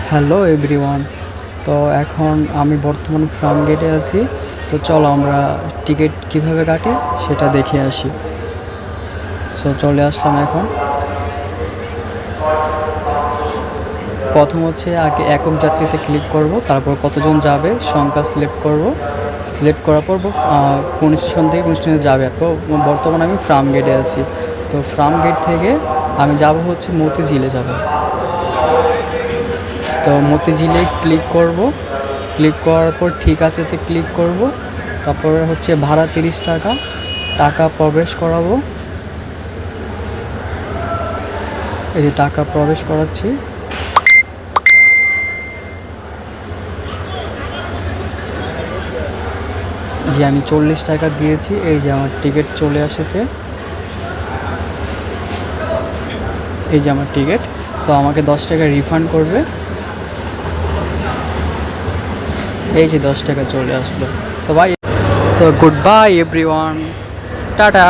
Hello everyone. তো এখন আমি বর্তমানে ফার্ম গেটে আছি। তো চলো আমরা টিকিট কিভাবে কাটে সেটা দেখে আসি। সো চলে আসলাম এখন। প্রথম হচ্ছে আগে একক যাত্রীতে ক্লিক করব, তারপর কতজন যাবে সংখ্যা সিলেক্ট করব। সিলেক্ট করার পর কোন স্টেশন থেকে কোন স্টেশনে যাবে। তো বর্তমানে আমি ফার্ম গেটে আছি। তো ফার্ম গেট থেকে আমি যাব হচ্ছে মতিঝিলে যাব। তো মতিঝিলে ক্লিক করব। ক্লিক করার পর ঠিক আছেতে ক্লিক করব। তারপরে হচ্ছে ভাড়া 30 টাকা, টাকা প্রবেশ করাবো। এই যে টাকা প্রবেশ করাচ্ছি। যে আমি 40 টাকা দিয়েছি, এই যে আমার টিকিট চলে এসেছে। এই যে আমার টিকিট। সো আমাকে 10 টাকা রিফান্ড করবে। এই যে 10 টাকা চলে আসলো। So bye. So good bye everyone, tata.